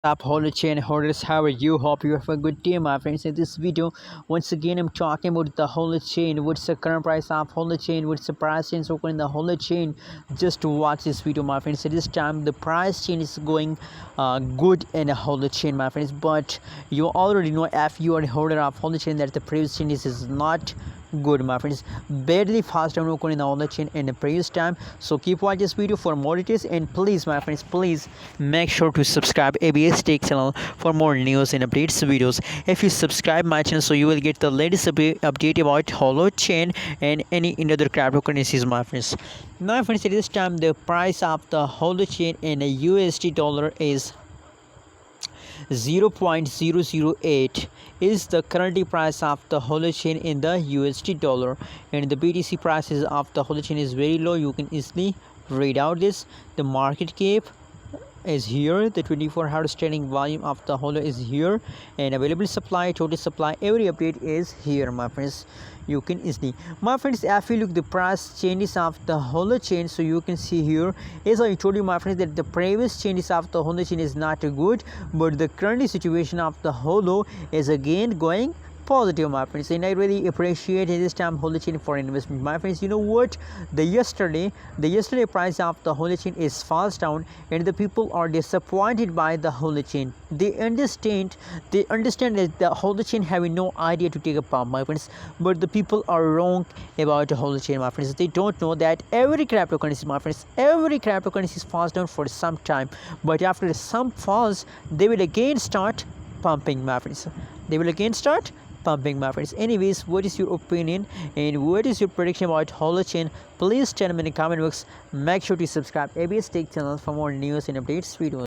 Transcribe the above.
Up Holochain holders, how are you? Hope you have a good day, my friends. In this video, once again, I'm talking about the Holochain. What's the current price of Holochain? What's the price change occurring in the Holochain? Just to watch this video, my friends. At this time, the price change is going good in a Holochain, my friends. But you already know, if you are a holder of Holochain, that the previous change is not good, my friends. Barely fast down occurring in the Holochain in the previous time. So keep watching this video for more details, and please, my friends, please make sure to subscribe ABS Tech channel for more news and updates videos. If you subscribe my channel, so you will get the latest update about Holochain and any other cryptocurrencies, my friends. My friends, at this time, the price of the Holochain in a USD dollar is 0.008 is the currently price of the Holochain in the USD dollar, and the BTC prices of the Holochain is very low. You can easily read out this. The market cap is here, the 24-hour trading volume of the Holo is here, and available supply, total supply, every update is here, my friends. You can easily, my friends, if you look the price changes of the Holochain, so you can see here, as I told you, my friends, that the previous changes of the Holochain is not good, but the current situation of the Holo is again going positive, my friends, and I really appreciate this time Holochain for investment, my friends. You know what, the yesterday price of the Holochain is fast down, and the people are disappointed by the Holochain. They understand that the Holochain having no idea to take a pump, my friends, but the people are wrong about the Holochain, my friends. They don't know that every cryptocurrency, my friends, every cryptocurrency is fast down for some time, but after some falls, they will again start pumping, my friends. They will again start pumping, my friends. Anyways, what is your opinion and what is your prediction about Holochain? Please tell me in the comment box. Make sure to subscribe ABS Tech channel for more news and updates videos.